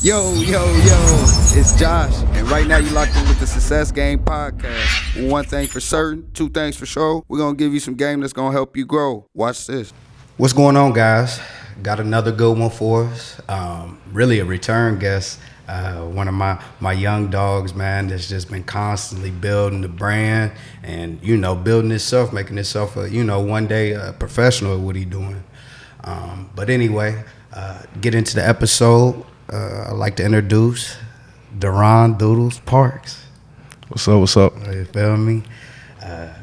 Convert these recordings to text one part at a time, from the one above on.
Yo, it's Josh, and right now you locked in with the Success Game Podcast. One thing for certain, two things for sure. We're gonna give you some game that's gonna help you grow. Watch this. What's going on, guys? Got another good one for us. Really a return guest. One of my young dogs, man, that's just been constantly building the brand and, building himself, making himself one day a professional at what he's doing. But anyway, get into the episode. I'd like to introduce Dáron Doodles Parks. What's up? You feel me?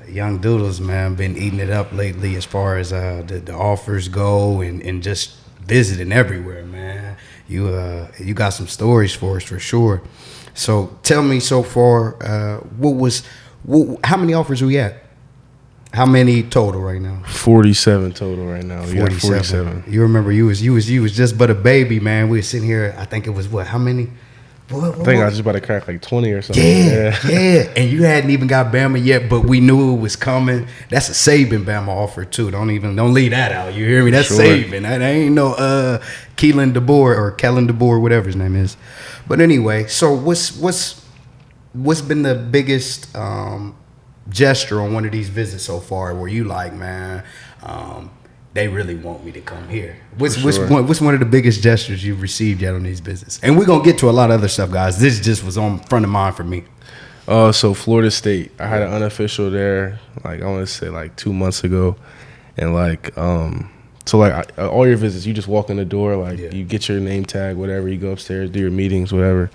Young Doodles, man, been eating it up lately as far as the offers go and just visiting everywhere, man. You got some stories for us for sure. So tell me so far, how many offers we at? How many total right now? 47 total right now. 47. You remember you was just but a baby, man. We were sitting here. I think it was how many? I think I was just about to crack like 20 or something. Yeah. And you hadn't even got Bama yet, but we knew it was coming. That's a Saban Bama offer too. Don't leave that out. You hear me? That's sure. Saban. That ain't no Keelan DeBoer or Kellen DeBoer, whatever his name is. But anyway, so what's been the biggest gesture on one of these visits so far where you like, man, they really want me to come here? What's one of the biggest gestures you've received yet on these visits? And we're going to get to a lot of other stuff, guys. This just was on front of mind for me. So Florida State, I had an unofficial there, like I want to say like 2 months ago. And all your visits, you just walk in the door, you get your name tag, whatever, you go upstairs, do your meetings, whatever.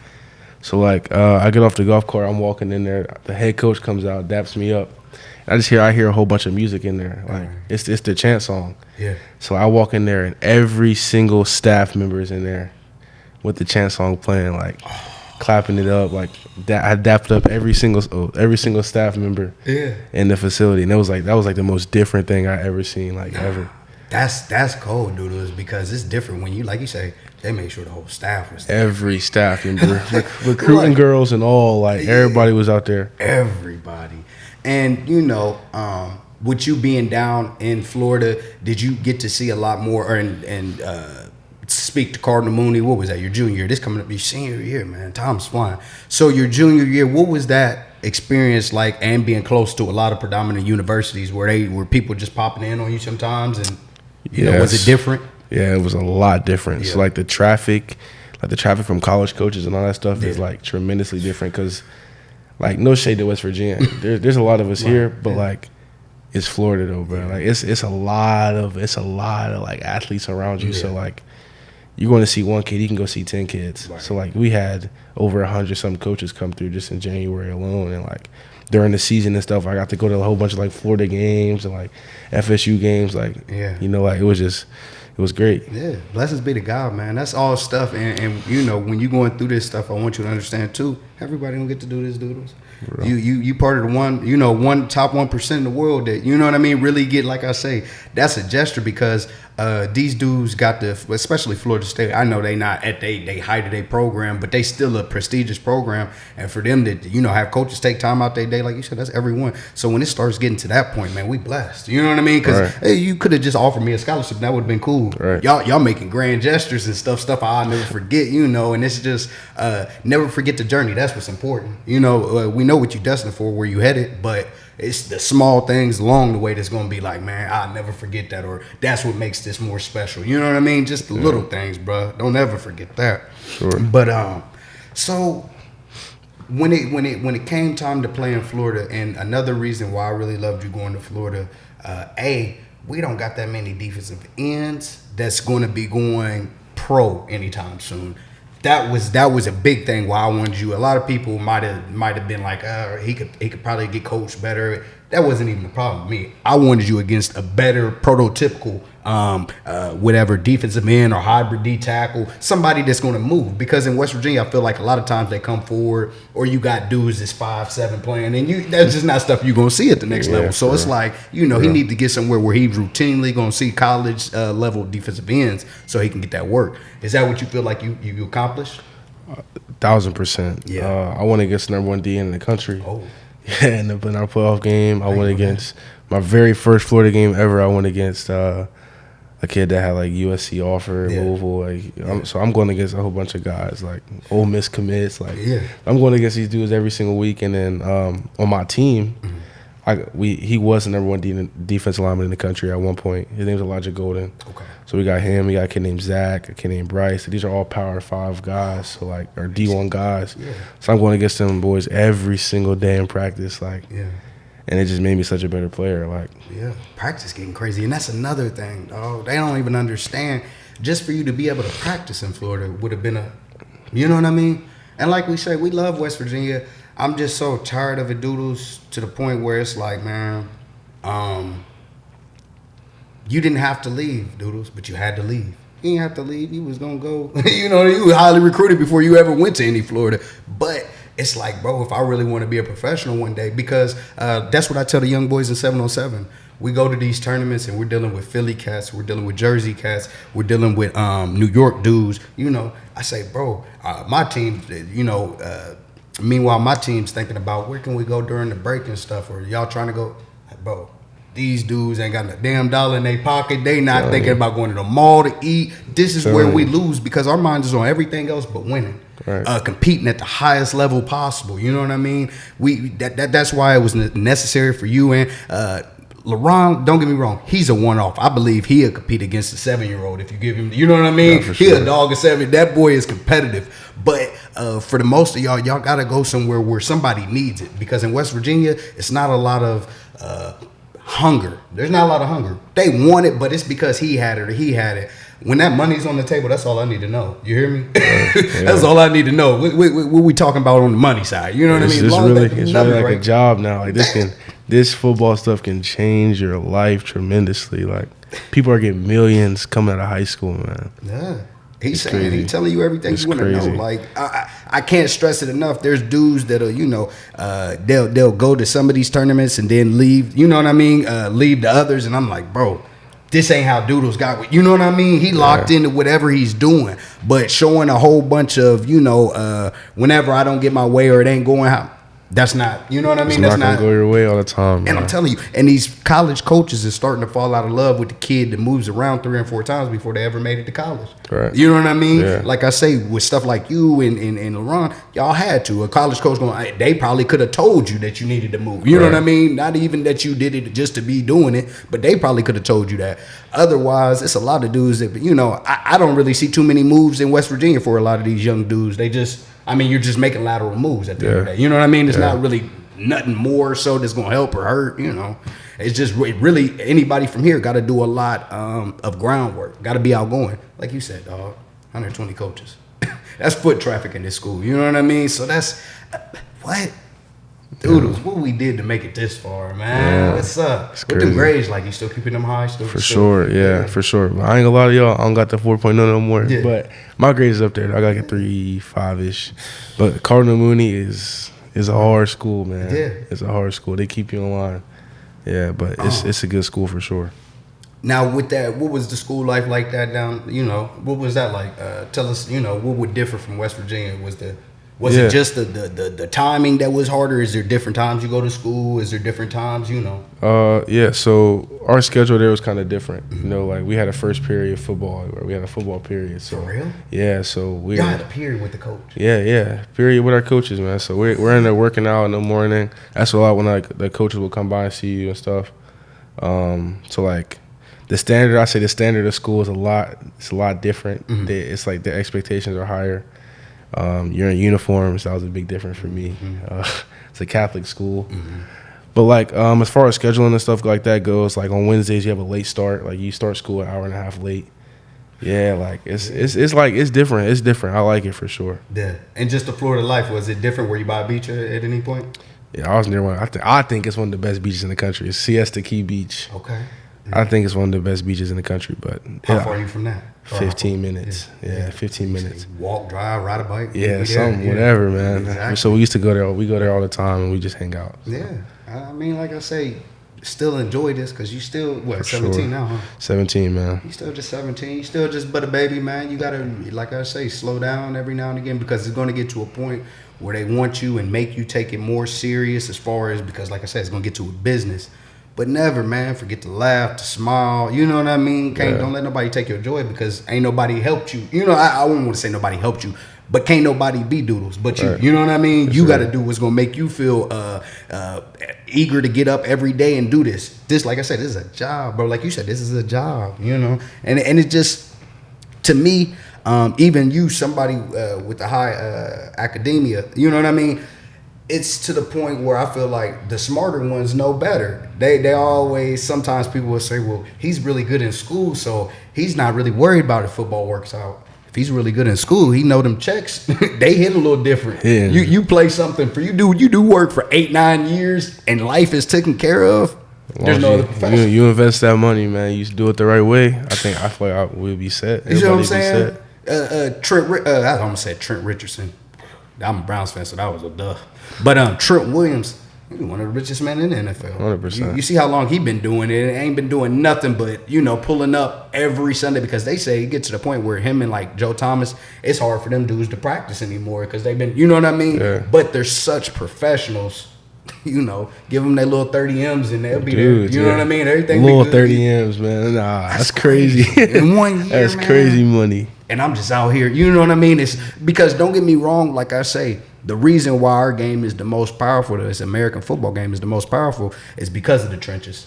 So I get off the golf cart, I'm walking in there, the head coach comes out, daps me up. I hear a whole bunch of music in there. It's the chant song. Yeah. So I walk in there and every single staff member is in there with the chant song playing, clapping it up. I dapped up every single staff member in the facility. And that was the most different thing I ever seen, ever. That's cold, Doodles, because it's different when you, like you say, they make sure the whole staff was there. Every staff member, recruiting girls and all, everybody was out there. Everybody. And, with you being down in Florida, did you get to see a lot more and speak to Cardinal Mooney? What was that, your junior year? This coming up your senior year, man. Time's flying. So your junior year, what was that experience like, and being close to a lot of predominant universities were people just popping in on you sometimes, and was it different? Yeah, it was a lot different. Yeah. So the traffic from college coaches and all that stuff is tremendously different because no shade to West Virginia. There's a lot of us here, but it's Florida though, bro. It's a lot of athletes around you. Yeah. So you're going to see one kid, you can go see 10 kids. Right. So we had over 100 some coaches come through just in January alone, and during the season and stuff, I got to go to a whole bunch of Florida games and FSU games. It was great. Yeah, blessings be to God, man. That's all stuff. And when you're going through this stuff, I want you to understand too, everybody don't get to do this, Doodles. Bro. You part of the one top 1% in the world that, really get, like I say, that's a gesture because these dudes got especially Florida State, I know they not at they height of their program, but they still a prestigious program. And for them to, have coaches take time out their day, like you said, that's everyone. So when it starts getting to that point, man, we blessed. You know what I mean? Because hey, you could have just offered me a scholarship and that would have been cool. Right. Y'all making grand gestures and stuff I'll never forget, and it's just never forget the journey. That's what's important. We know what you're destined for, where you headed, but it's the small things along the way that's going to be man, I'll never forget that, or that's what makes this more special. You know what I mean? Just the little things, bro. Don't ever forget that. Sure. But so when it came time to play in Florida, and another reason why I really loved you going to Florida, we don't got that many defensive ends that's going to be going pro anytime soon. That was a big thing why I wanted you. A lot of people might have been like, he could probably get coached better. That wasn't even the problem with me. I wanted you against a better prototypical whatever defensive end or hybrid D tackle, somebody that's going to move. Because in West Virginia, I feel like a lot of times they come forward, or you got dudes that's 5'7" playing, and that's just not stuff you're going to see at the next level. So it's he need to get somewhere where he's routinely going to see college level defensive ends, so he can get that work. Is that what you feel like you accomplished? 1,000%. Yeah. I went against the number 1 DN in the country. Oh. Yeah, in our playoff game, I went against my very first Florida game ever. I went against a kid that had like USC offer, Louisville. Like, so I'm going against a whole bunch of guys like Ole Miss commits. Like, I'm going against these dudes every single week. And then on my team, he was the number one defensive lineman in the country at one point. His name's Elijah Golden. Okay. So we got him. We got a kid named Zach, a kid named Bryce. These are all Power 5 guys, so like, or D1 guys. Yeah. So I'm going against them boys every single day in practice. Like, and it just made me such a better player. Like, practice getting crazy, and that's another thing, dog. They don't even understand. Just for you to be able to practice in Florida would have been you know what I mean? And like we say, we love West Virginia. I'm just so tired of it, Doodles, to the point where it's like, man, you didn't have to leave, Doodles, but you had to leave. You didn't have to leave. You was going to go. You know, you were highly recruited before you ever went to any Florida. But it's like, bro, if I really want to be a professional one day, because that's what I tell the young boys in 707. We go to these tournaments and we're dealing with Philly cats, we're dealing with Jersey cats, we're dealing with New York dudes. You know, I say, bro, my team, you know, meanwhile, my team's thinking about where can we go during the break and stuff, or y'all trying to go, bro. These dudes ain't got a damn dollar in their pocket. They not thinking about going to the mall to eat. This is where we lose because our mind is on everything else but winning. Right. Competing at the highest level possible. You know what I mean? That's why it was necessary for you and LeBron. Don't get me wrong, he's a one-off. I believe he'll compete against a 7-year-old if you give him. You know what I mean? Yeah, he a dog at 7. That boy is competitive. But for the most of y'all gotta go somewhere where somebody needs it, because in West Virginia, it's not a lot of hunger. There's not a lot of hunger. They want it, but it's because he had it or he had it. When that money's on the table, that's all I need to know. You hear me? That's all I need to know. What we talking about on the money side? You know what I mean? It's really like a job now. Like this football stuff can change your life tremendously. Like, people are getting millions coming out of high school, man. Yeah. He's saying, he's telling you everything you want to know. Like, I can't stress it enough. There's dudes that'll, you know, they'll go to some of these tournaments and then leave. You know what I mean? Leave the others, and I'm like, bro, this ain't how Doodles got. You know what I mean? He locked into whatever he's doing, but showing a whole bunch of, you know, whenever I don't get my way or it ain't going how. That's not, you know what I mean? That's not gonna go your way all the time. And I'm telling you, and these college coaches is starting to fall out of love with the kid that moves around 3 and 4 times before they ever made it to college. Right. You know what I mean? Yeah. Like I say, with stuff like you and LeBron, y'all had to. A college coach they probably could have told you that you needed to move. You know what I mean? Not even that you did it just to be doing it, but they probably could have told you that. Otherwise, it's a lot of dudes that, you know, I don't really see too many moves in West Virginia for a lot of these young dudes. They just, I mean, you're just making lateral moves at the end of the day. You know what I mean? It's not really nothing more so that's going to help or hurt, you know. It's just really anybody from here got to do a lot of groundwork. Got to be outgoing. Like you said, dog, 120 coaches. That's foot traffic in this school. You know what I mean? So that's, what? Doodles, what we did to make it this far, man. What's up? With them grades, like, you still keeping them high? For sure. I ain't gonna lie to y'all, I don't got the 4.0 no more. Yeah. But my grades is up there. I got like a 3.5-ish. But Cardinal Mooney is a hard school, man. Yeah. It's a hard school. They keep you in line. Yeah, but it's a good school for sure. Now, with that, what was the school life like that down, you know, what was that like? Tell us, you know, what would differ from West Virginia? Was it just the timing that was harder? Is there different times you go to school? Is there different times, you know? Yeah, so our schedule there was kind of different. You know, like, we had a first period of football, or we had a football period. So, for real? Yeah, so we had a period with the coach. Yeah, period with our coaches, man. So we're in there working out in the morning. That's a lot when, like, the coaches will come by and see you and stuff. So, like, the standard of school is a lot different. It's like the expectations are higher. You're in uniforms. That was a big difference for me. It's a Catholic school. But, like, as far as scheduling and stuff like that goes, like, on Wednesdays you have a late start. Like, you start school an hour and a half late. Yeah, like, it's like, it's different. It's different. I like it for sure. Yeah. And just the Florida life, was it different? Were you by a beach at any point? Yeah, I was near one. I think it's one of the best beaches in the country. It's Siesta Key Beach. Okay. I think it's one of the best beaches in the country. But how far are you from that? 15 minutes. Yeah, 15 minutes. Walk, drive, ride a bike. Yeah, whatever, man. Exactly. So we used to go there. We go there all the time, and we just hang out. So. Yeah, I mean, like I say, still enjoy this because you still 17 now, huh? 17, man. You still just 17. You still just but a baby, man. You gotta, like I say, slow down every now and again, because it's going to get to a point where they want you and make you take it more serious, as far as, because like I said, it's going to get to a business. But never, man, forget to laugh, to smile. You know what I mean? Don't let nobody take your joy because ain't nobody helped you. You know, I wouldn't want to say nobody helped you, but can't nobody be Doodles but you. Right. You know what I mean? For you got to do what's going to make you feel eager to get up every day and do this. This, like I said, this is a job, bro. Like you said, this is a job, you know? And it just, to me, even you, somebody with the high academia, you know what I mean? It's to the point where I feel like the smarter ones know better. They always, sometimes people will say, well, he's really good in school, so he's not really worried about if football works out. If he's really good in school, he know them checks. They hit a little different. Yeah. You play something for you do work for 8-9 years and life is taken care of. There's no other profession. You invest that money, man. You do it the right way. I feel like we'll be set. You know what I'm saying? I almost said Trent Richardson. I'm a Browns fan, so that was a duh. But Trent Williams, he's one of the richest men in the NFL. 100%. You see how long he been doing it. It ain't been doing nothing but, you know, pulling up every Sunday because they say it gets to the point where him and like Joe Thomas, it's hard for them dudes to practice anymore because they've been, you know what I mean? Yeah. But they're such professionals. You know, give them their little 30 M's and they'll be there. You know what I mean? Everything. Little 30 M's, man. Nah, that's crazy. In 1 year, that's crazy money. And I'm just out here. You know what I mean? It's because, don't get me wrong, like I say, the reason why our game is the most powerful, this American football game is the most powerful, is because of the trenches.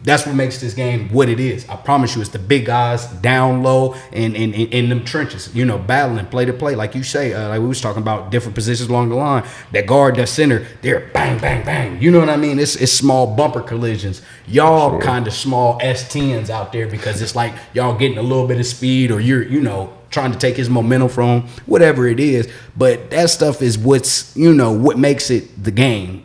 That's what makes this game what it is. I promise you, it's the big guys down low and in them trenches, you know, battling play to play. Like you say, like we was talking about different positions along the line. That guard, that center, they're bang, bang, bang. You know what I mean? It's small bumper collisions. Y'all kind of small S10s out there because it's like y'all getting a little bit of speed or you're, you know, trying to take his momentum from whatever it is. But that stuff is what's, you know, what makes it the game.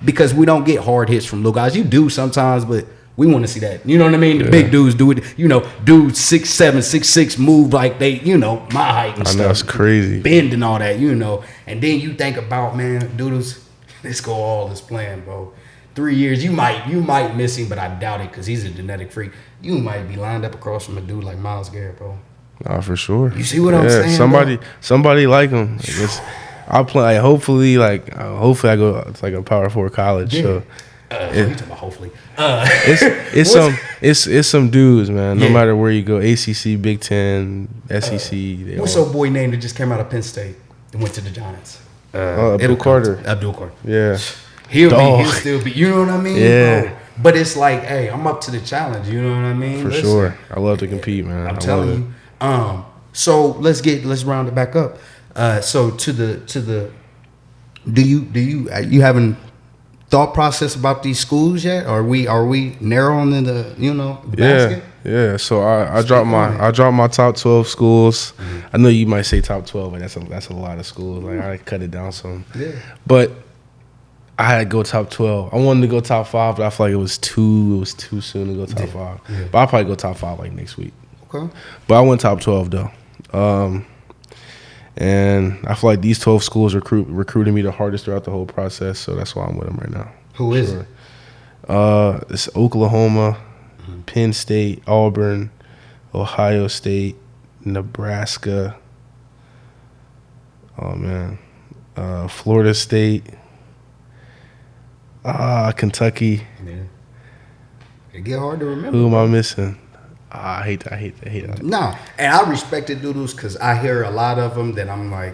Because we don't get hard hits from little guys. You do sometimes, but we want to see that. You know what I mean? The big dudes do it. You know, dudes 6'7", 6'6" move like they, you know, my height and stuff. That's crazy. Bend and all that, you know. And then you think about, man, Doodles, let's go all this plan, bro. 3 years, you might miss him, but I doubt it because he's a genetic freak. You might be lined up across from a dude like Myles Garrett, bro. Nah, for sure. You see what I'm saying? Somebody like him. I'll play. Hopefully I go to like a Power 4 college. Yeah. So you talking about hopefully? It's some dudes, man. No matter where you go, ACC, Big Ten, SEC. What's your boy name that just came out of Penn State and went to the Giants? Abdul Carter. Yeah. He'll still be. You know what I mean? Yeah. Bro? But it's like, hey, I'm up to the challenge. You know what I mean? For sure. I love to compete, man. I'm telling you. So let's round it back up. So to the do you haven't thought process about these schools yet? Are we narrowing in the basket? Yeah. So I dropped my top 12 schools. Mm-hmm. I know you might say top 12, and that's a lot of schools. Like I cut it down some. Yeah. But I had to go top 12. I wanted to go top 5, but I feel like it was too soon to go top 5. Yeah. But I'll probably go top 5 like next week. Okay. But I went top 12 though. And I feel like these 12 schools recruited me the hardest throughout the whole process, so that's why I'm with them right now. Who is it? It's Oklahoma, Penn State, Auburn, Ohio State, Nebraska. Oh man, Florida State, Kentucky. Yeah. It get hard to remember. Who am I missing? I hate that. Nah, and I respect it, Doodles, because I hear a lot of them that I'm like,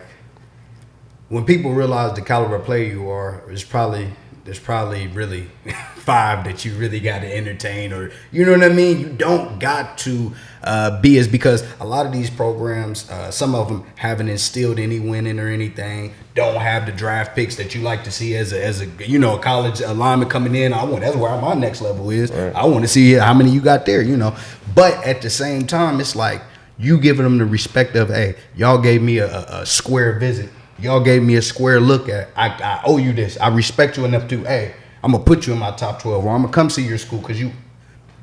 when people realize the caliber of player you are, there's probably really 5 that you really got to entertain, or you know what I mean. You don't got to be as, because a lot of these programs, some of them haven't instilled any winning or anything. Don't have the draft picks that you like to see as a college lineman coming in. That's where my next level is. Right. I want to see how many you got there, But at the same time, it's like you giving them the respect of, hey, y'all gave me a square visit. Y'all gave me a square look at. I owe you this. I respect you enough to, hey, I'm gonna put you in my top 12, or I'm gonna come see your school because you.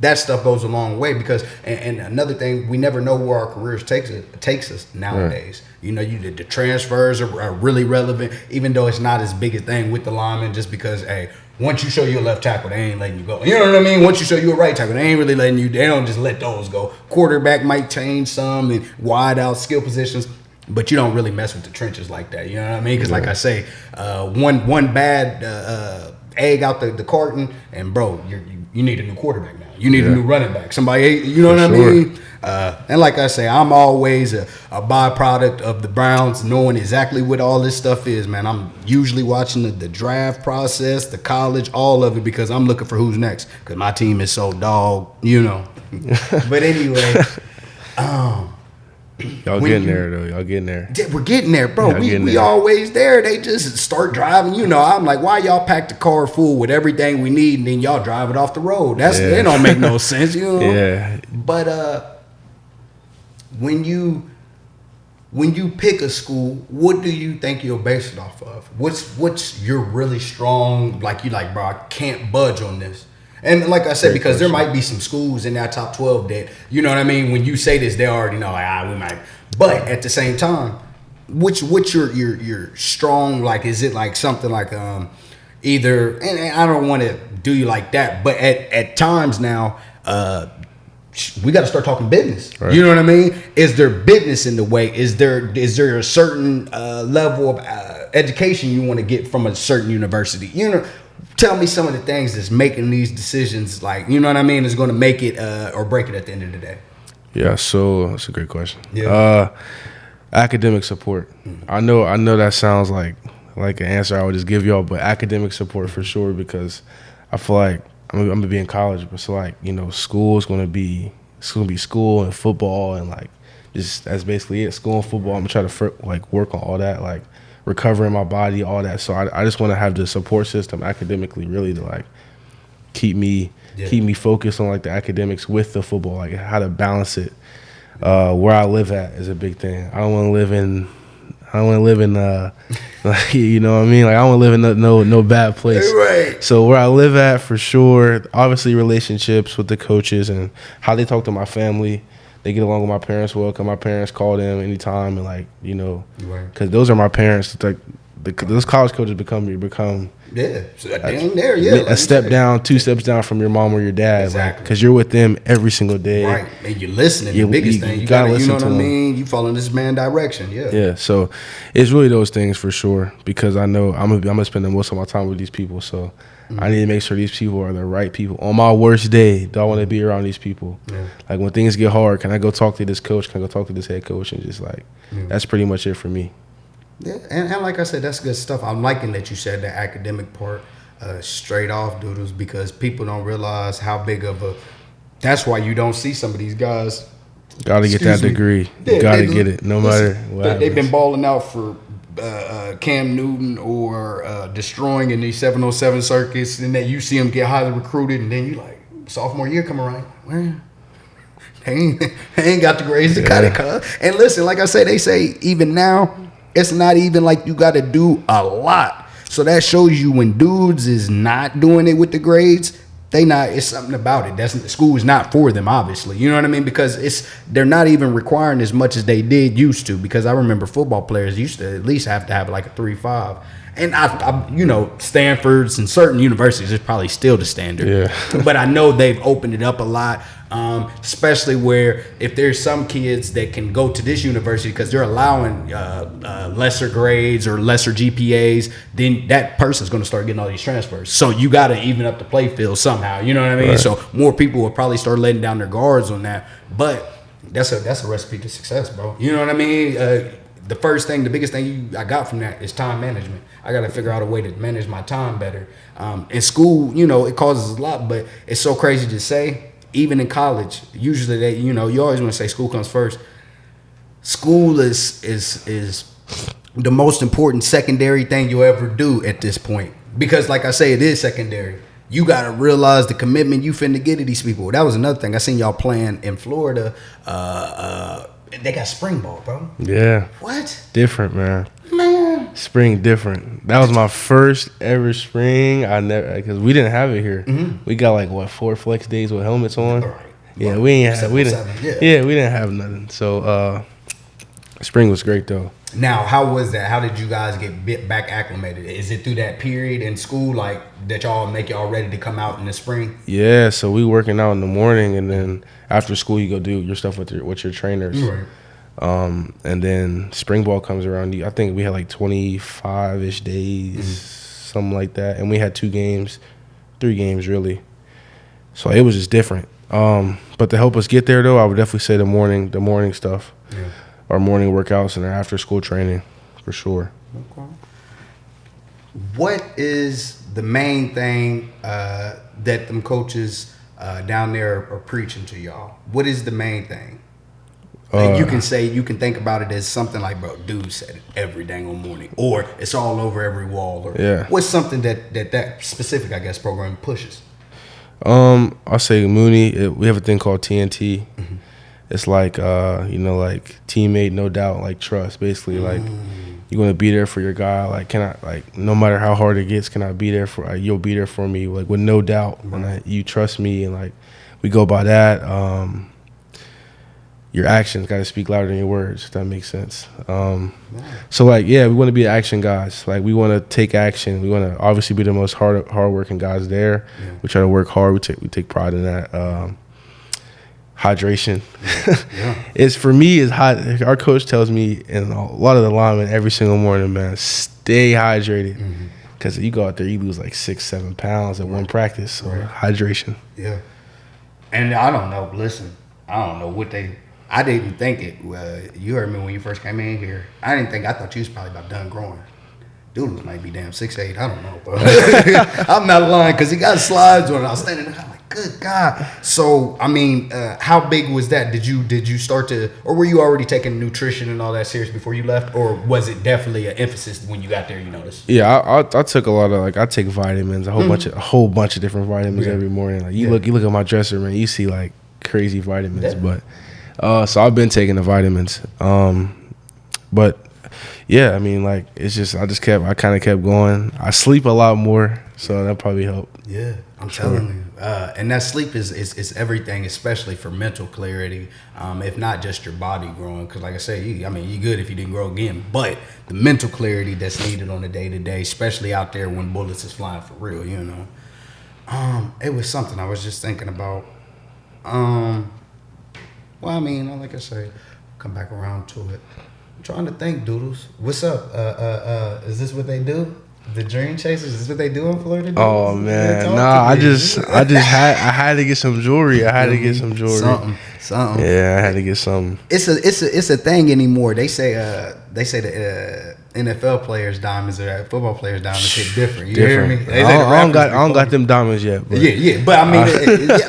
That stuff goes a long way because, and another thing, we never know where our careers takes us nowadays. Right. The transfers are really relevant, even though it's not as big a thing with the linemen. Just because, hey, once you show you a left tackle, they ain't letting you go. You know what I mean? Once you show you a right tackle, they ain't really letting you. They don't just let those go. Quarterback might change some and wide out skill positions. But you don't really mess with the trenches like that. You know what I mean? Because like I say, one bad egg out the carton, and bro, need a new quarterback now. You need a new running back. Somebody, what I sure. mean? And like I say, I'm always a byproduct of the Browns knowing exactly what all this stuff is, man. I'm usually watching the draft process, the college, all of it, because I'm looking for who's next. Because my team is so dog, But anyway, y'all getting there, though. Y'all getting there. we're getting there, bro. We always there. They just start driving. I'm like, why y'all pack the car full with everything we need and then y'all drive it off the road? It don't make no sense, Yeah. But when you pick a school, what do you think you'll base it off of? What's your really strong, like bro, I can't budge on this. And like I said, because there might be some schools in that top 12 that, you know what I mean? When you say this, they already know, like, we might. But at the same time, what's your strong, like, is it like something like either, and I don't want to do you like that, but at times now, we got to start talking business. Right. You know what I mean? Is there business in the way? Is there a certain level of education you want to get from a certain university? Tell me some of the things that's making these decisions, like, you know what I mean, is going to make it or break it at the end of the day. Yeah, so that's a great question. Yeah. Academic support. Mm-hmm. I know that sounds like an answer I would just give y'all, but academic support for sure, because I feel like I'm gonna be in college, but so like, school is gonna be school and football, and like just that's basically it. School and football. I'm gonna try to work on all that, like recovering my body, all that. So I just want to have the support system academically, really, to like keep me focused on like the academics with the football, like how to balance it. Where I live at is a big thing. I don't want to live in like, you know what I mean? Like, I don't want to live in no bad place. Right. So where I live at, for sure, obviously relationships with the coaches and how they talk to my family. They get along with my parents well, because my parents call them anytime, and like, because those are my parents. Like, those college coaches become so dang there, a step down, 2 steps down from your mom or your dad, exactly. Because you're with them every single day, right? And you're listening. The biggest thing you gotta listen, you know what I mean? You following this man direction, yeah. So it's really those things for sure, because I know I'm gonna spend the most of my time with these people, so I need to make sure these people are the right people. On my worst day, do I want to be around these people? Yeah. Like, when things get hard, can I go talk to this coach? Can I go talk to this head coach? And just like, that's pretty much it for me. Yeah, and like I said, that's good stuff. I'm liking that you said the academic part straight off, Doodles, because people don't realize how big of a. That's why you don't see some of these guys. Got to get that degree. You got to get it, no matter what. They've been balling out for Cam Newton or destroying in these 707 circuits, and then you see them get highly recruited, and then you like, sophomore year come around, well, they ain't got the grades to cut it, cuz. And listen, like I say, they say even now, it's not even like you got to do a lot. So that shows you when dudes is not doing it with the grades, it's something about it. School is not for them, obviously. You know what I mean? Because they're not even requiring as much as they used to. Because I remember football players used to at least have to have like a 3.5. And I Stanford's and certain universities is probably still the standard. Yeah. But I know they've opened it up a lot, especially where if there's some kids that can go to this university because they're allowing lesser grades or lesser GPAs, then that person's going to start getting all these transfers. So you got to even up the play field somehow. You know what I mean? Right. So more people will probably start letting down their guards on that. But that's a recipe to success, bro. You know what I mean? The biggest thing I got from that is time management. I got to figure out a way to manage my time better. In school, it causes a lot, but it's so crazy to say. Even in college, usually you always want to say school comes first. School is the most important secondary thing you'll ever do at this point. Because like I say, it is secondary. You got to realize the commitment you finna get to these people. That was another thing. I seen y'all playing in Florida. They got spring ball, bro. Yeah. What? Different, man. Spring different. That was my first ever spring. Because we didn't have it here. Mm-hmm. We got 4 flex days with helmets on. Right. Yeah, well, we didn't have nothing. So spring was great though. Now, how was that? How did you guys get back acclimated? Is it through that period in school, like that y'all make y'all ready to come out in the spring? Yeah, so we working out in the morning, and then after school you go do your stuff with your trainers. Right. And then spring ball comes around. I think we had 25-ish days, something like that, and we had 3 games really. So it was just different. But to help us get there, though, I would definitely say the morning stuff, our morning workouts and our after school training, for sure. Okay. What is the main thing that them coaches down there are preaching to y'all? What is the main thing? Like you can think about it as something like, bro, dude said it every dang on morning, or it's all over every wall, or what's something that specific, I guess, program pushes? I'll say Mooney. We have a thing called TNT. Mm-hmm. It's like like teammate, no doubt, like trust. Basically, like you're gonna be there for your guy. Like no matter how hard it gets, can I be there for? You'll be there for me, like with no doubt. And you trust me, and like we go by that. Your actions got to speak louder than your words, if that makes sense. So, like, we want to be action guys. Like, we want to take action. We want to obviously be the most hard-working guys there. Yeah. We try to work hard. We take pride in that. Hydration. It's for me, it's hot. Our coach tells me, and a lot of the linemen every single morning, man, stay hydrated. Because you go out there, you lose like 6-7 pounds at one practice. So, hydration. Yeah. And I don't know. Listen, I don't know what I didn't think it. You heard me when you first came in here. I thought you was probably about done growing. Dude might be damn 6'8". I don't know, bro. I'm not lying because he got slides on. I was standing there. I'm like, good God. So, I mean, how big was that? Did you start to, or were you already taking nutrition and all that serious before you left, or was it definitely an emphasis when you got there? You noticed? Yeah, I took a lot of I take vitamins, a whole bunch of different vitamins every morning. Like you look at my dresser, man. You see like crazy vitamins, but. So I've been taking the vitamins, but yeah, I mean, like it's just I kind of kept going. I sleep a lot more, so that probably helped. Yeah, I'm telling you, and that sleep is everything, especially for mental clarity. If not just your body growing, because like I said, you good if you didn't grow again, but the mental clarity that's needed on a day to day, especially out there when bullets is flying for real, you know. It was something I was just thinking about. Well, I mean, like I say, come back around to it. I'm trying to think, Doodles. What's up? Is this what they do? The Dream Chasers? Is this what they do in Florida? Dudes? Oh man, nah. I had to get some jewelry. Something. Yeah, I had to get something. It's a thing anymore. They say the NFL players' diamonds or football players' diamonds hit different. You hear me? I don't got them diamonds yet. But yeah. But I mean,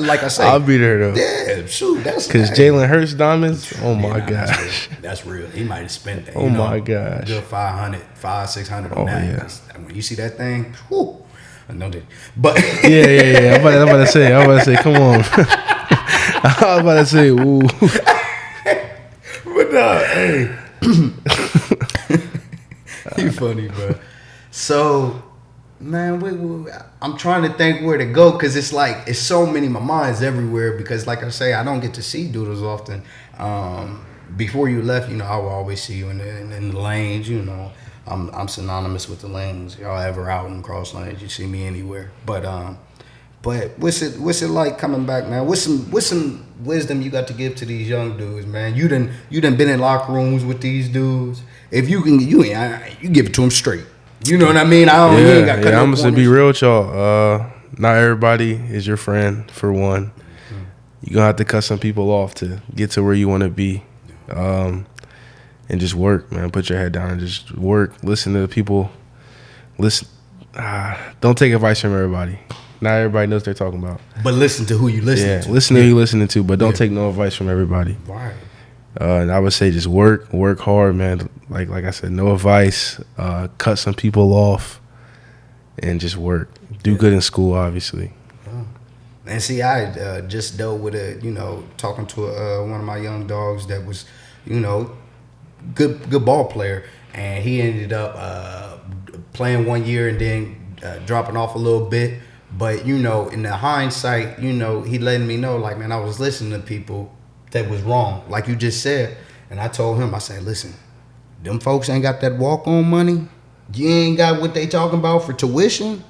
like I say, I'll be there though. Yeah, shoot, that's because Jalen Hurts diamonds. Oh my gosh, that's real. He might have spent that. Oh my gosh, good 500-600 on that. Yeah. When you see that thing, whoo. No, but yeah. I'm about to say, come on. I was about to say, ooh. But nah, hey. You funny, bro. So, man, I'm trying to think where to go because it's like it's so many. My mind's everywhere because, like I say, I don't get to see Doodles often. Before you left, I will always see you in the lanes. I'm synonymous with the lanes. Y'all ever out in cross lanes, you see me anywhere. But what's it like coming back, man? What's some wisdom you got to give to these young dudes, man? You done been in locker rooms with these dudes. If you can, you give it to them straight. You know what I mean? You ain't got cut I'm just gonna be real with y'all. Not everybody is your friend. For one, you're gonna have to cut some people off to get to where you want to be, and just work, man. Put your head down and just work. Listen to the people. Listen. Don't take advice from everybody. Not everybody knows what they're talking about. But listen to who you listen to. Listen to who you listening to, but don't take no advice from everybody. Right. And I would say just work hard, man. Like I said, no advice. Cut some people off, and just work. Do good in school, obviously. And see, I just dealt with talking to one of my young dogs that was, good ball player, and he ended up playing 1 year and then dropping off a little bit. But in the hindsight, he letting me know, like, man, I was listening to people that was wrong, like you just said. And I told him, I said, listen, them folks ain't got that walk-on money. You ain't got what they talking about for tuition,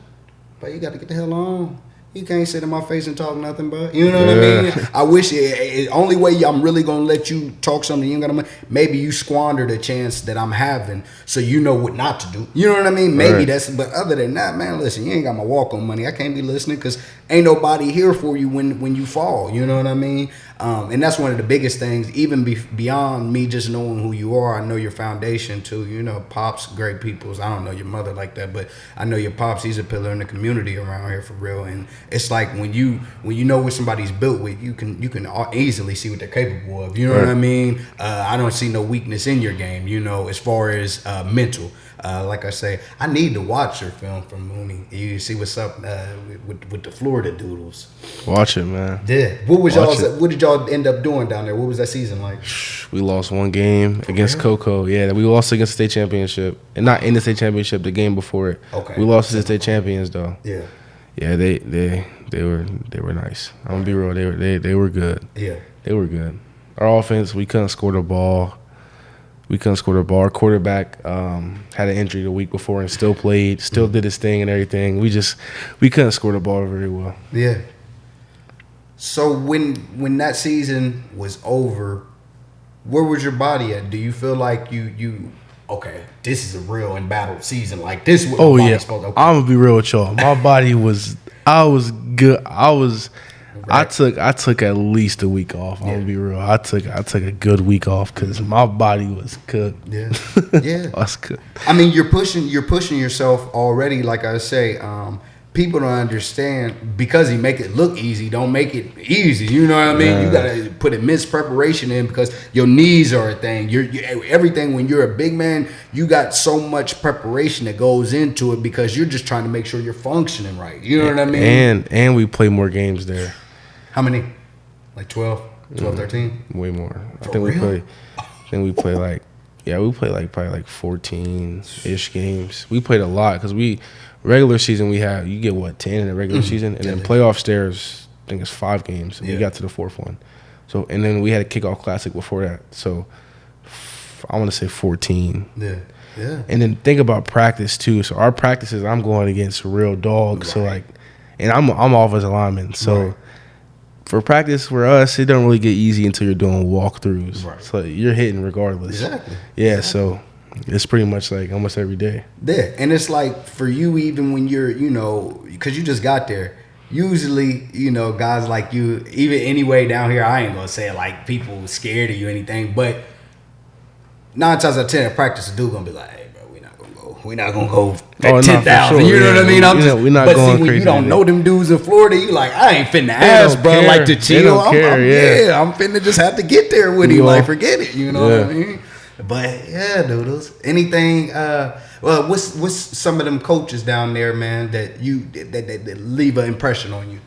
but you got to get the hell on. You can't sit in my face and talk nothing, but you know what I mean. I wish only way I'm really gonna let you talk something you ain't gonna. Maybe you squandered a chance that I'm having, so you know what not to do. You know what I mean? Maybe that's. But other than that, man, listen, you ain't got my walk on money. I can't be listening because ain't nobody here for you when you fall. You know what I mean? And that's one of the biggest things. Even beyond me just knowing who you are, I know your foundation too. You know, pops, great peoples. I don't know your mother like that, but I know your pops. He's a pillar in the community around here for real. And it's like when you know what somebody's built with, you can easily see what they're capable of. You know what I mean? I don't see no weakness in your game. You know, as far as mental. Like I say, I need to watch your film from Mooney. You see what's up with the Florida Doodles. Watch it, man. Yeah. What did y'all end up doing down there? What was that season like? We lost one game against Coco. Yeah, we lost against the state championship, and not in the state championship. The game before it. Okay. We lost to the state champions though. Yeah. Yeah, they were nice. I'm gonna be real. They were good. Yeah. They were good. Our offense, we couldn't score the ball. Our quarterback had an injury the week before and still played, still did his thing and everything. We couldn't score the ball very well. Yeah. So when that season was over, where was your body at? Do you feel like you okay, this is a real embattled season. Like this is what my body's supposed to. Okay. I'm gonna be real with y'all. My body was I was good. I took at least a week off. I'm gonna be real. I took a good week off because my body was cooked. Yeah, yeah, I was cooked. I mean, you're pushing yourself already. Like I say, people don't understand because he make it look easy. Don't make it easy. You know what I mean? Yeah. You gotta put immense preparation in because your knees are a thing. You're everything. When you're a big man, you got so much preparation that goes into it because you're just trying to make sure you're functioning right. You know what I mean? And we play more games there. How many? Like 12, 13? Way more. I think we play like probably like 14-ish games. We played a lot because regular season you get what, 10 in the regular season, and then playoff stairs I think it's 5 games. And we got to the 4th one. So and then we had a kickoff classic before that. So I want to say 14. Yeah. Yeah. And then think about practice too. So our practices, I'm going against real dogs. Right. So like, and I'm offensive lineman. So for practice for us, it don't really get easy until you're doing walkthroughs. Right. So you're hitting regardless. Exactly. Yeah. Exactly. So it's pretty much like almost every day. Yeah. And it's like for you, even when you're, because you just got there. Usually, guys like you, even anyway down here, I ain't gonna say like people scared of you or anything, but 9 times out of 10 at practice, a dude gonna be like, "Hey, bro, we're not gonna go at 10,000." Sure. You know what I mean? We're not going crazy. When you don't know them dudes in Florida, you like, I ain't finna ask, bro. Like to chill. I'm finna just have to get there with him. Like, forget it. You know what I mean? But yeah, noodles. Anything? Well, what's some of them coaches down there, man, that leave an impression on you?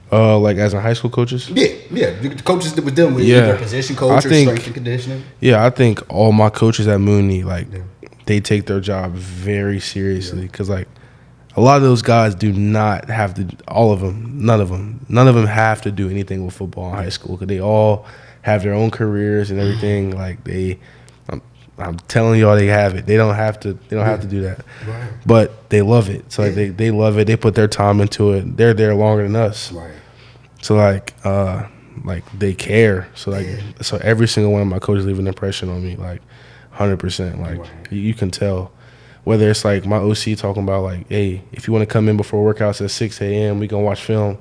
Like as in high school coaches? Yeah. The coaches that was dealing with either position coach or strength and conditioning. Yeah, I think all my coaches at Mooney, they take their job very seriously because like a lot of those guys do not have to. All of them, none of them have to do anything with football in high school because they all have their own careers and everything. Like I'm telling y'all, they have it. They don't have to. They don't have to do that, right. But they love it. So like they love it. They put their time into it. They're there longer than us. Right. So like they care. So so every single one of my coaches leave an impression on me, like 100%. Like you can tell. Whether it's like my OC talking about like, hey, if you want to come in before workouts at 6 a.m., we can watch film.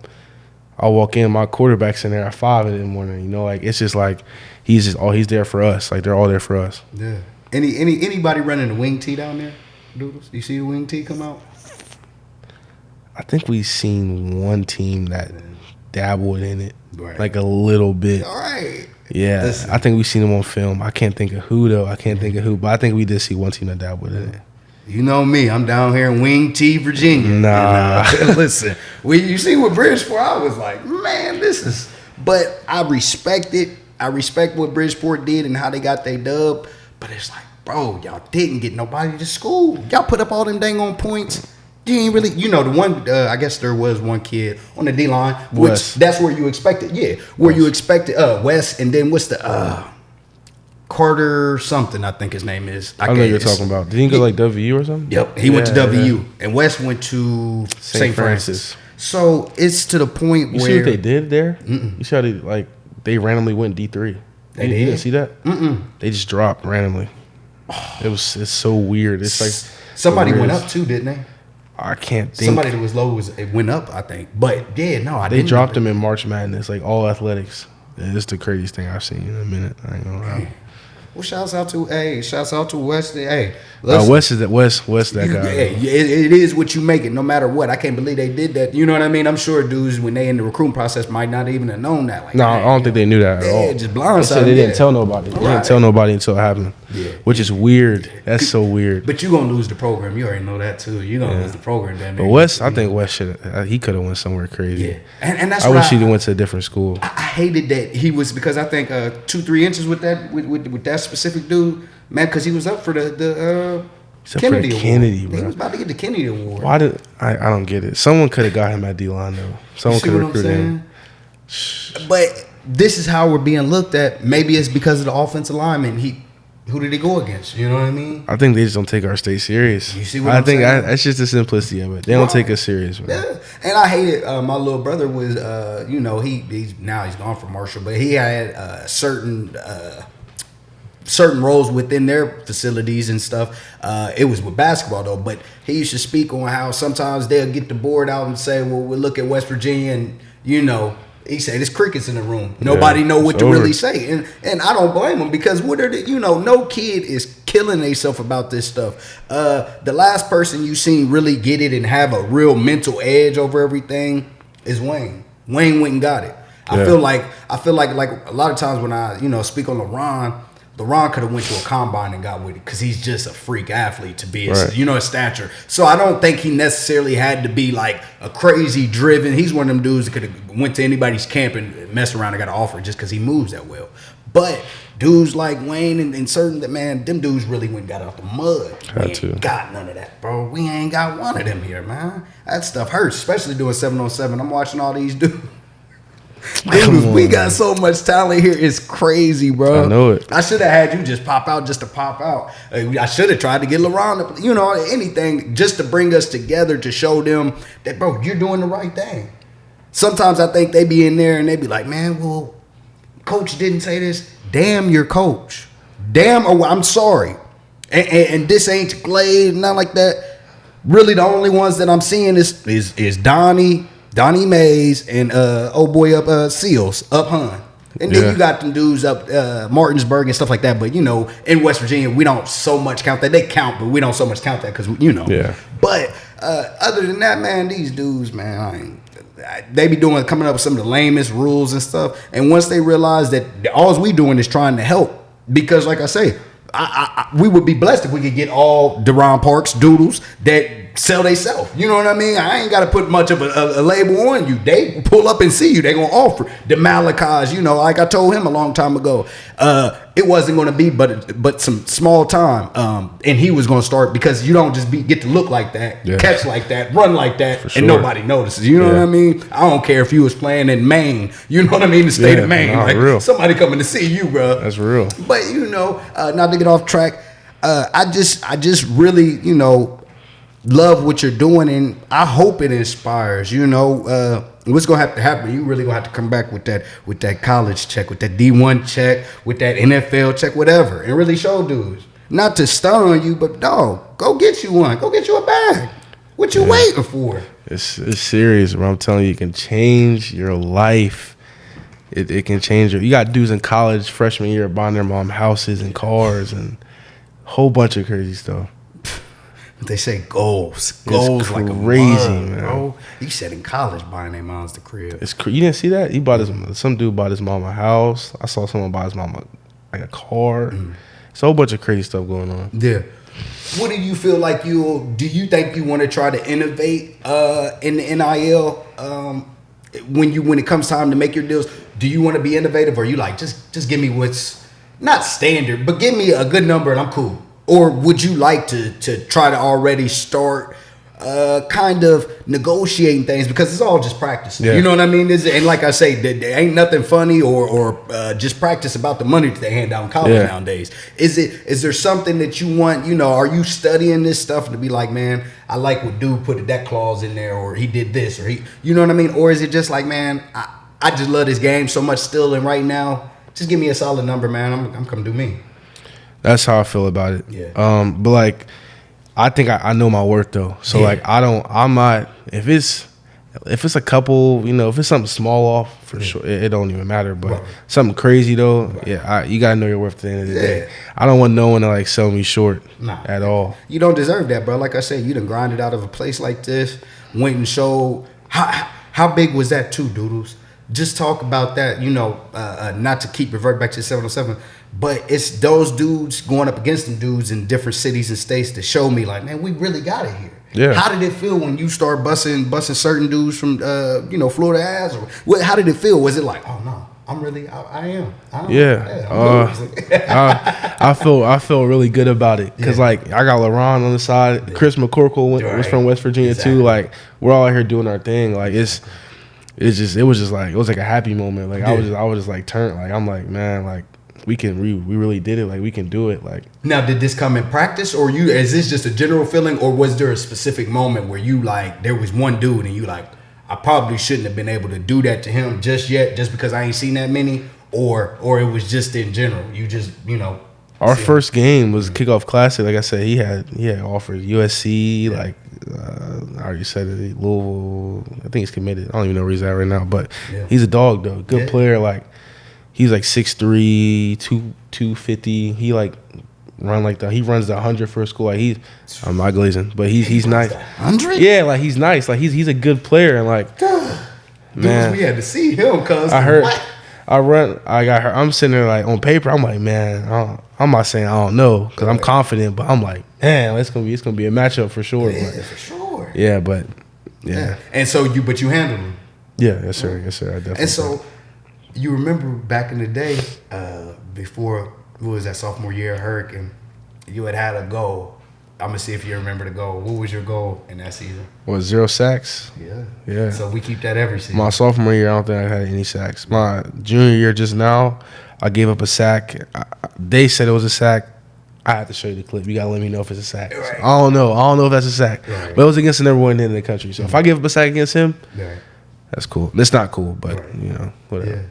I'll walk in, my quarterback's in there at 5 in the morning. Like it's just like he's there for us. Like they're all there for us. Yeah. Anybody running the wing tee down there, Doodles? You see the wing tee come out? I think we've seen one team that dabbled in it, like a little bit. All right. Yeah, listen. I think we've seen them on film. I can't think of who though. But I think we did see one team that dabbled in it. You know me, I'm down here in Wing T, Virginia. Nah. Listen, you see what Bridgeport, I was like, man, this is, but I respect it. I respect what Bridgeport did and how they got their dub, but it's like, bro, y'all didn't get nobody to school. Y'all put up all them dang on points. You ain't really, the one, I guess there was one kid on the D-line, which that's where you expected, you expected West, and then what's the, Carter something, I think his name is. I know you're talking about. Did he go like WU or something? Yep, he went to WU. And West went to St. Francis. So it's to the point You where see what they did there? You see how they randomly went D3. They You did? didn't see that? They just dropped randomly. It's so weird. It's like somebody went up too, didn't they? I can't think. Somebody that was low it went up, I think. But yeah, no, I They didn't. dropped them in March Madness, like all athletics. Yeah, it's the craziest thing I've seen in a minute. I ain't gonna lie. Well, shouts out to West. Hey, West is that that guy. It is what you make it, no matter what. I can't believe they did that. You know what I mean? I'm sure dudes when they in the recruiting process might not even have known that. Like, No, I don't think they knew that at all. Just blindsided. They didn't tell nobody. They didn't tell nobody until it happened. Yeah. Which is weird. That's so weird. But you gonna lose the program. You already know that too. You gonna lose the program. Then. But West, I think West he could have went somewhere crazy. Yeah, and that's. I wish he went to a different school. I hated that he was because I think 2-3 inches with that specific dude, man, because he was up for the Kennedy Award. Kennedy, bro. He was about to get the Kennedy Award. Why did I don't get it? Someone could have got him at D-line though. Someone could have recruited him. But this is how we're being looked at. Maybe it's because of the offensive lineman. Who did he go against? You know what I mean? I think they just don't take our state serious. You see what I'm saying? That's just the simplicity of it. They don't take us serious, man. Yeah. And I hate it. My little brother was, he's gone from Marshall, but he had certain roles within their facilities and stuff. It was with basketball though, but he used to speak on how sometimes they'll get the board out and say, well, we'll look at West Virginia and, he said there's crickets in the room. Nobody know what to really say. And I don't blame him because no kid is killing themselves about this stuff. The last person you seen really get it and have a real mental edge over everything is Wayne. Wayne went and got it. I feel like a lot of times when I, speak on LeBron could have went to a combine and got with it because he's just a freak athlete to be, his stature. So I don't think he necessarily had to be like a crazy driven. He's one of them dudes that could have went to anybody's camp and messed around and got an offer just because he moves that well. But dudes like Wayne and certain them dudes really went and got out the mud. We ain't got none of that, bro. We ain't got one of them here, man. That stuff hurts, especially doing 7-on-7. I'm watching all these dudes. Dude, we got so much talent here. It's crazy, bro. I know it. I should have had you just pop out just to pop out. I should have tried to get LaRon, anything just to bring us together to show them that, bro, you're doing the right thing. Sometimes I think they be in there and they be like, man, well, coach didn't say this. Damn your coach. Damn, I'm sorry. And this ain't Glade, nothing like that. Really, the only ones that I'm seeing is Donnie Mays and Seals up Hun. And then you got them dudes up Martinsburg and stuff like that. But, in West Virginia, we don't so much count that. They count, but we don't so much count that because, Yeah. But other than that, man, these dudes, man, they be coming up with some of the lamest rules and stuff. And once they realize that all we doing is trying to help. Because, like I say, we would be blessed if we could get all Deron Parks doodles that sell they self. You know what I mean? I ain't got to put much of a label on you. They pull up and see you. They gonna offer the Malachi's. Like I told him a long time ago, it wasn't gonna be but some small time, and he was gonna start because you don't just get to look like that, catch like that, run like that, and nobody notices. You know what I mean? I don't care if you was playing in Maine. You know what I mean? The state of Maine, real. Somebody coming to see you, bro. That's real. But not to get off track, I just really love what you're doing, and I hope it inspires. What's gonna have to happen? You really gonna have to come back with that college check, with that D1 check, with that NFL check, whatever, and really show dudes. Not to stun on you, but dog, go get you one. Go get you a bag. What you waiting for? It's serious, bro. I'm telling you, it can change your life. It can change you got dudes in college freshman year buying their mom houses and cars and a whole bunch of crazy stuff. They say goals it's like crazy, man. Bro. You said in college buying their mom's the crib. You didn't see that? He bought some dude bought his mom a house. I saw someone buy his mom a car. It's a whole bunch of crazy stuff going on. Yeah. What do you feel like do you think you want to try to innovate in the NIL when it comes time to make your deals? Do you want to be innovative, or are you like just give me what's not standard, but give me a good number and I'm cool? Or would you like to try to already start kind of negotiating things because it's all just practice. Yeah. You know what I mean? And like I say, there ain't nothing funny or just practice about the money that they hand out in college nowadays. Is there something that you want? You know, are you studying this stuff to be like, man, I like what dude put that clause in there, or he did this, or you know what I mean? Or is it just like, man, I just love this game so much still, and right now, just give me a solid number, man. I'm coming to do me. That's how I feel about it. Yeah. But like, I think I know my worth though. So like, I'm not, if it's a couple, you know, if it's something small off, for sure, it don't even matter. But something crazy though, you gotta know your worth at the end of the day. I don't want no one to like sell me short at all. You don't deserve that, bro. Like I said, you done grinded out of a place like this, went and showed. How big was that too, Doodles? Just talk about that, you know, not to keep revert back to 707, but it's those dudes going up against them dudes in different cities and states to show me like, man, we really got it here. Yeah. How did it feel when you start busting certain dudes from, you know, Florida ass? Or how did it feel? Was it like, oh no, I am. I feel really good about it because like I got LaRon on the side. Chris McCorkle was from West Virginia too. Like we're all out here doing our thing. Like it was like a happy moment. Like I was just like turned. Like I'm like, man, like we really did it. Like we can do it. Like now, did this come in practice, or is this just a general feeling, or was there a specific moment where you like there was one dude and you like, I probably shouldn't have been able to do that to him just yet, just because I ain't seen that many, or it was just in general. You just, you know. Our first game was Kickoff Classic. Like I said, he had offered USC, like I already said it, Louisville. I think he's committed. I don't even know where he's at right now, but he's a dog though. Good player. Like he's like 6'3", 250. He like run like that. He runs the 100 for a school. Like I'm not glazing, but he's nice. 100? Yeah, like he's nice. Like he's a good player and like man, we had to see him because I heard. I got her. I'm sitting there like on paper. I'm like, man, I'm not saying I don't know because I'm confident, but I'm like, man, it's gonna be a matchup for sure. Yeah, but, for sure. Yeah, but yeah. And so you handled him. Yeah, yes sir. I definitely. And so you remember back in the day, before what was that sophomore year Hurricane, you had a goal. I'm gonna see if you remember the goal. What was your goal in that season? 0 sacks? Yeah. So we keep that every season. My sophomore year, I don't think I had any sacks. My junior year, just now, I gave up a sack. They said it was a sack. I have to show you the clip. You gotta let me know if it's a sack. Right. So I don't know if that's a sack. Right. But it was against the number one in the country. So if I give up a sack against him, Right. that's cool. It's not cool, but you know, whatever. Yeah.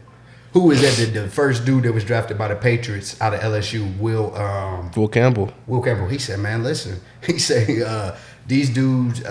Who was that? The first dude that was drafted by the Patriots out of LSU, Will Campbell. Will Campbell. He said, "Man, listen." He said, "These dudes."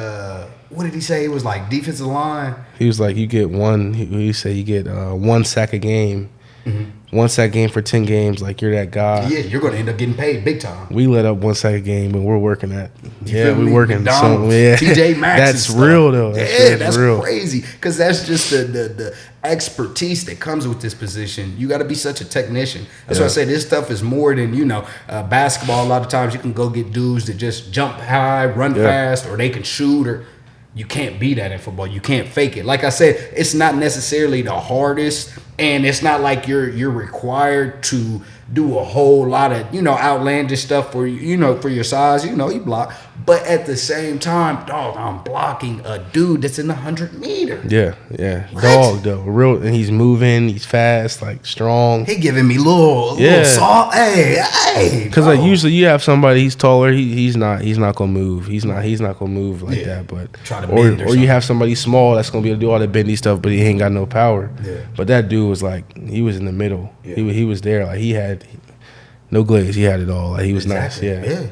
What did he say? It was like defensive line. He was like, "You get one." He said, "You get 1 sack a game." Mm-hmm. 1 sack game for 10 games, like you're that guy. Yeah, you're gonna end up getting paid big time. We let up 1 sack a game, and we're working that. We're working. So, TJ Maxx. That's real though. That's real. crazy because that's just the expertise that comes with this position. You got to be such a technician. That's why I say this stuff is more than basketball. A lot of times you can go get dudes that just jump high, run fast, or they can shoot or. You can't be that in football. You can't fake it. Like I said, it's not necessarily the hardest, and it's not like you're required to do a whole lot of outlandish stuff for for your size. You block, but at the same time, dog, I'm blocking a dude that's in the 100-meter. Yeah, dog though, real, and he's moving, he's fast, like strong. He giving me little salt. Hey, because like usually you have somebody he's taller, he's not gonna move. He's not gonna move like that. But or you have somebody small that's gonna be able to do all the bendy stuff, but he ain't got no power. Yeah. But that dude was like he was in the middle. Yeah. He was there. Like he had no glaze. He had it all. Like he was nice. Yeah.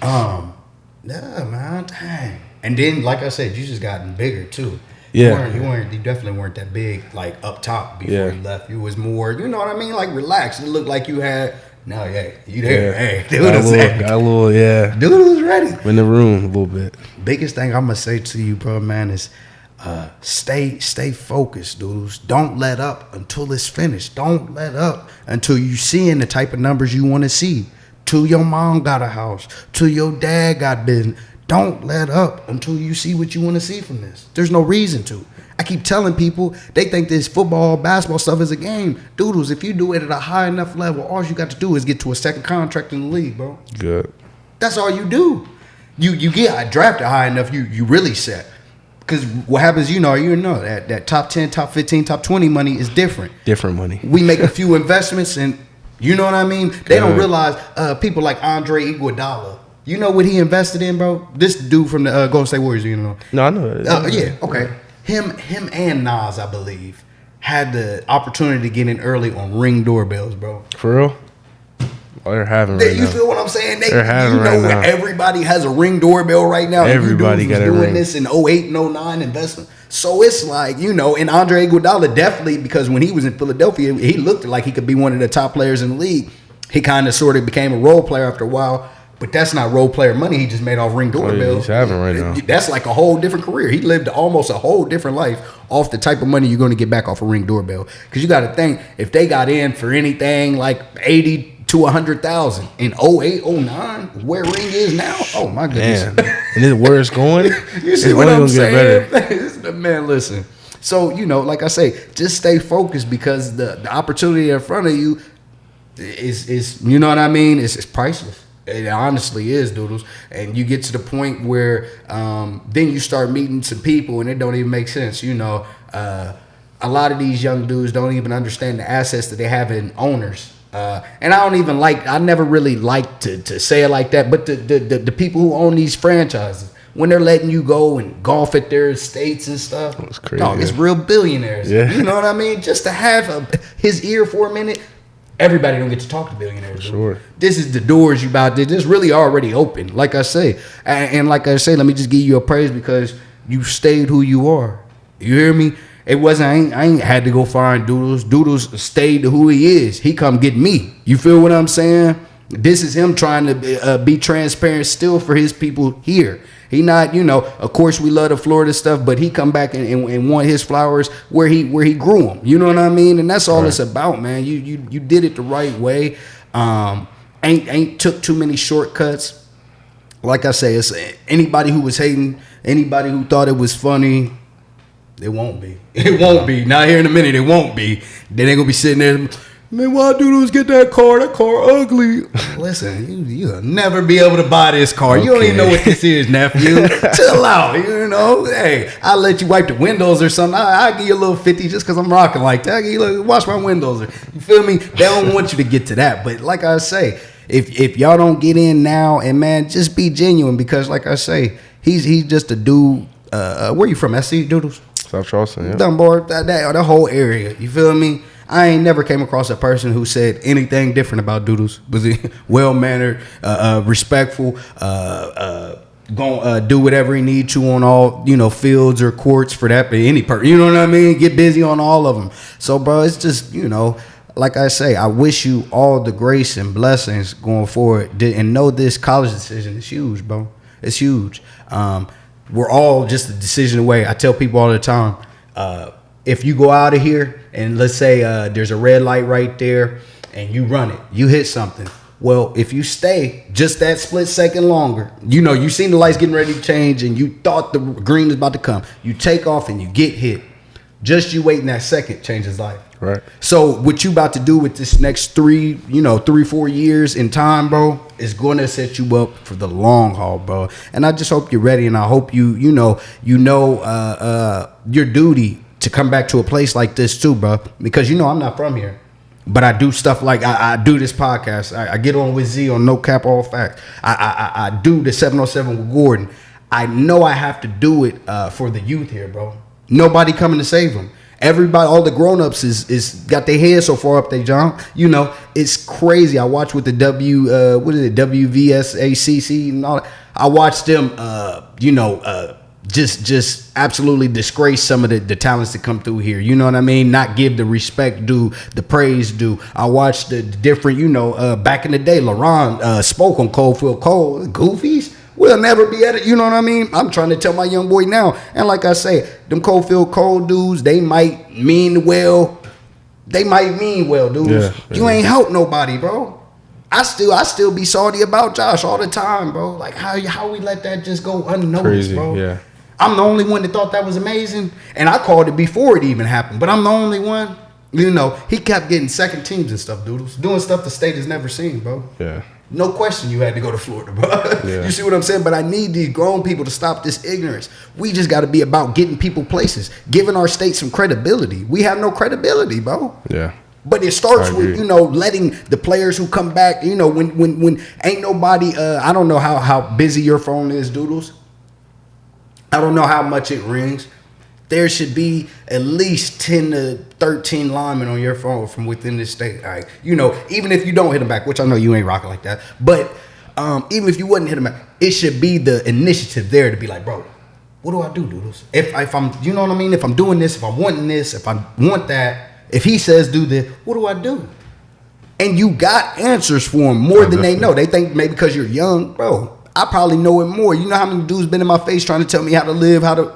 Yeah, man. Dang. And then, like I said, you just gotten bigger too. Yeah. You definitely weren't that big, like up top before you left. You was more, you know what I mean, like relaxed. It looked like you had. No, you there? Hey, dude, got a little, Dude was ready. In the room a little bit. Biggest thing I'm gonna say to you, bro, man, is stay focused, dudes. Don't let up until it's finished. Don't let up until you seeing the type of numbers you want to see. Till your mom got a house. Till your dad got business. Don't let up until you see what you want to see from this. There's no reason to. I keep telling people, they think this football, basketball stuff is a game. Doodles, if you do it at a high enough level, all you got to do is get to a second contract in the league, bro. Good. That's all you do. you get drafted high enough, you really set. Because what happens, that top 10, top 15, top 20 money is different. Different money. We make a few investments, and you know what I mean? They don't realize people like Andre Iguodala. You know what he invested in, bro? This dude from the Golden State Warriors, you know. No, I know that. Yeah, okay. Him and Nas, I believe, had the opportunity to get in early on Ring doorbells, bro. For real? Oh, they're having right now. You feel what I'm saying? They're having right now. Everybody has a Ring doorbell right now. Everybody got a doing ring. This in 08 and 09 investment. So it's like, and Andre Iguodala definitely, because when he was in Philadelphia, he looked like he could be one of the top players in the league. He kind of sort of became a role player after a while. But that's not role player money. He just made off Ring doorbells. He's having right now. That's like a whole different career. He lived almost a whole different life off the type of money you're going to get back off a Ring doorbell. Because you got to think, if they got in for anything like 80 to 100,000 in 08, 09, where Ring is now, oh my goodness. Man. And then where it's going, you see what I'm saying? Man, listen. So, like I say, just stay focused, because the opportunity in front of you is you know what I mean? It's priceless. It honestly is, Doodles. And you get to the point where then you start meeting some people and it don't even make sense. A lot of these young dudes don't even understand the assets that they have in owners. And I never really liked to say it like that, but the people who own these franchises, when they're letting you go and golf at their estates and stuff, that's crazy. Dog, it's real billionaires. Yeah. You know what I mean? Just to have his ear for a minute. Everybody don't get to talk to billionaires. Sure. This is the doors you about to. This really already open. Like I say, and like I say, let me just give you a praise because you stayed who you are. You hear me? It wasn't. I ain't had to go find Doodles. Doodles stayed who he is. He come get me. You feel what I'm saying? This is him trying to be transparent still for his people here. He not, of course we love the Florida stuff, but he come back and want his flowers where he grew them. You know what I mean? And that's all it's about, man. You did it the right way. Ain't took too many shortcuts. Like I say, it's anybody who was hating, anybody who thought it was funny, it won't be. It won't be. Not here in a minute, it won't be. Then they gonna be sitting there, man, why Doodles get that car? That car ugly. Listen, you'll never be able to buy this car. Okay. You don't even know what this is, nephew. Chill out, Hey, I'll let you wipe the windows or something. I'll give you a little 50 just because I'm rocking like that. I'll give you wash my windows. You feel me? They don't want you to get to that. But like I say, if y'all don't get in now, and man, just be genuine, because like I say, he's just a dude. Where you from? SC, Doodles? South Charleston, yeah. Dunbar, that whole area. You feel me? I ain't never came across a person who said anything different about Doodles. Was he well-mannered, respectful, gonna do whatever he need to on all, fields or courts for that, but any person, you know what I mean? Get busy on all of them. So, bro, it's just, like I say, I wish you all the grace and blessings going forward. And know this college decision is huge, bro. It's huge. We're all just a decision away. I tell people all the time, if you go out of here and let's say there's a red light right there and you run it, you hit something. Well, if you stay just that split second longer, you seen the lights getting ready to change and you thought the green is about to come. You take off and you get hit. Just you waiting that second changes life. Right. So what you about to do with this next 3-4 years in time, bro, is going to set you up for the long haul, bro. And I just hope you're ready, and I hope you know your duty to come back to a place like this too, bro. Because I'm not from here, but I do stuff like I do this podcast. I get on with Z on No Cap All Facts. I do the 707 with Gordon. I know I have to do it for the youth here, bro. Nobody coming to save them. Everybody, all the grown-ups is got their heads so far up they jump. It's crazy. I watch with the WVSACC and all that. I watch them, just absolutely disgrace some of the talents that come through here. You know what I mean? Not give the respect due, the praise due. I watched the different, back in the day, LaRon spoke on Coldfield Cole. Goofies? We'll never be at it. You know what I mean? I'm trying to tell my young boy now. And like I say, them Coldfield Cole dudes, they might mean well. Dudes. Yeah, you ain't help nobody, bro. I still be salty about Josh all the time, bro. Like how we let that just go unnoticed, crazy, bro. Yeah. I'm the only one that thought that was amazing. And I called it before it even happened. But I'm the only one. He kept getting second teams and stuff, Doodles. Doing stuff the state has never seen, bro. Yeah. no question you had to go to Florida, bro. Yeah. You see what I'm saying? But I need these grown people to stop this ignorance. We just got to be about getting people places, giving our state some credibility. We have no credibility, bro. Yeah. But it starts with, you know, letting the players who come back, you know, when ain't nobody, I don't know how busy your phone is, Doodles. I don't know how much it rings. There should be at least 10 to 13 linemen on your phone from within the state. All right. You know, even if you don't hit them back, which I know you ain't rocking like that, but even if you wouldn't hit them back, it should be the initiative there to be like, bro, what do I do, Doodles? If I'm, you know what I mean? If I'm doing this, if I'm wanting this, if I want that, if he says do this, what do I do? And you got answers for them more than they know. They think maybe because you're young, bro. I probably know it more. You know how many dudes been in my face trying to tell me how to live, how to,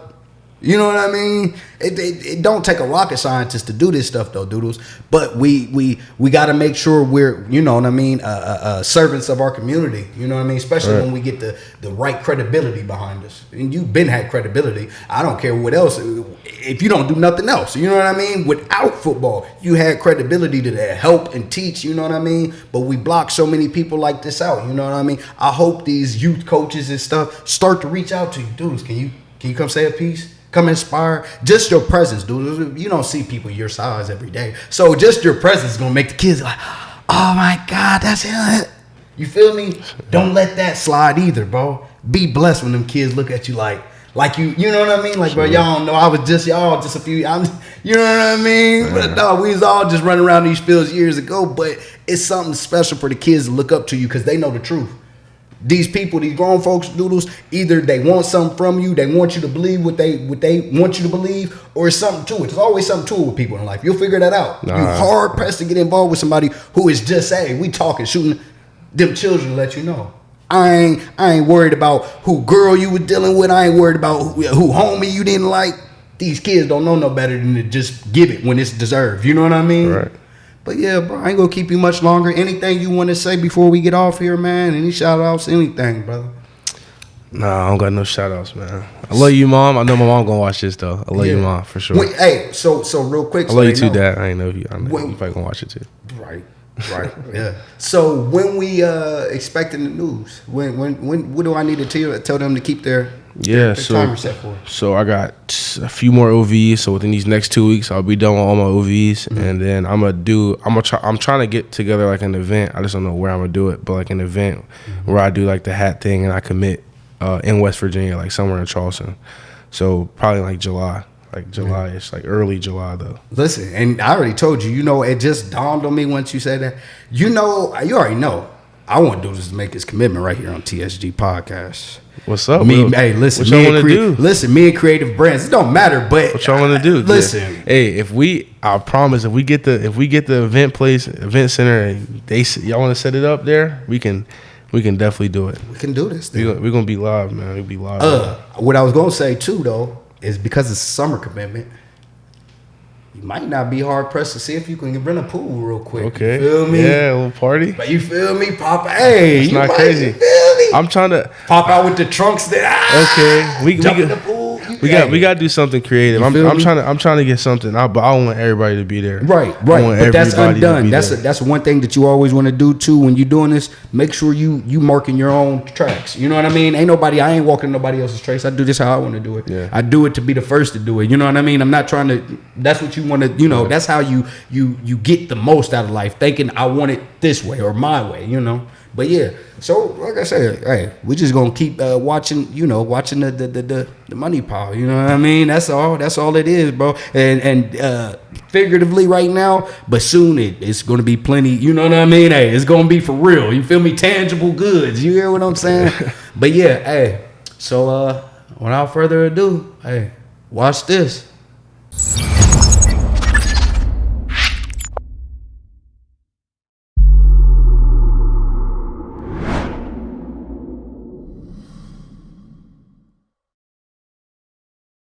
you know what I mean? It don't take a rocket scientist to do this stuff though, Doodles. But we got to make sure we're, you know what I mean, servants of our community. You know what I mean? Especially when we get the right credibility behind us. And you've been had credibility. I don't care what else. If you don't do nothing else, you know what I mean? Without football, you had credibility to help and teach. You know what I mean? But we block so many people like this out. You know what I mean? I hope these youth coaches and stuff start to reach out to you, Doodles. Can you come say a piece? Come inspire. Just your presence, dude. You don't see people your size every day. So just your presence is going to make the kids like, oh my God, that's it. You feel me? Don't let that slide either, bro. Be blessed when them kids look at you like you know what I mean? Like, bro, y'all don't know. I was just y'all just a few, you know what I mean? But no, we was all just running around these fields years ago. But it's something special for the kids to look up to you because they know the truth. These people, these grown folks, Doodles, either they want something from you, they want you to believe what they want you to believe, or it's something to it. There's always something to it with people in life. You'll figure that out. You're hard pressed to get involved with somebody who is just saying, we talking, shooting them children to let you know. I ain't worried about who girl you were dealing with. I ain't worried about who homie you didn't like. These kids don't know no better than to just give it when it's deserved. You know what I mean? Right. But yeah, bro, I ain't gonna keep you much longer. Anything you want to say before we get off here, man? Any shout outs, anything, brother? Nah, I don't got no shout outs, man. I love you, Mom. I know my mom gonna watch this though. I love you, Mom, for sure. Wait, hey, so real quick. I love you too, Dad. I know you probably gonna watch it too. Right. Yeah. So when we expecting the news? When what do I need to tell them to keep their timer set for? So I got a few more OVs. So within these next 2 weeks, I'll be done with all my OVs, and then I'm trying to get together like an event. I just don't know where I'm gonna do it, but like an event where I do like the hat thing and I commit in West Virginia, like somewhere in Charleston. So probably like July. Like July-ish, like early July though. Listen, and I already told you, you know, it just dawned on me once you said that. You know, you already know. I want to do this to make his commitment right here on TSG Podcast. What's up? Hey, listen, what y'all want to do? Listen, me and Creative Brands, it don't matter, but what y'all want to do? Listen, hey, I promise, if we get the event center, and y'all want to set it up there, we can definitely do it. We can do this. We're gonna be live, man. We'll be live. What I was gonna say too, though, is because it's summer commitment, you might not be hard pressed to see if you can rent a pool real quick. Okay. You feel me? Yeah, a little party. But you feel me? Pop, hey, it's not crazy. You feel me? I'm trying to pop out with the trunks that we jump in the pool. We got to do something creative. I'm trying to get something out, but I want everybody to be there. Right. But that's undone. That's one thing that you always want to do too when you're doing this. Make sure you marking your own tracks. You know what I mean? I ain't walking nobody else's tracks. I do this how I want to do it. Yeah. I do it to be the first to do it. You know what I mean? I'm not trying to. That's what you want to. You know. That's how you get the most out of life. Thinking I want it this way or my way. You know. But yeah, so like I said, hey, we're just gonna keep watching the money pile. You know what I mean? That's all it is, bro. And figuratively right now, but soon it's gonna be plenty. You know what I mean? Hey, it's gonna be for real. You feel me? Tangible goods. You hear what I'm saying? But yeah, hey. So without further ado, hey, watch this.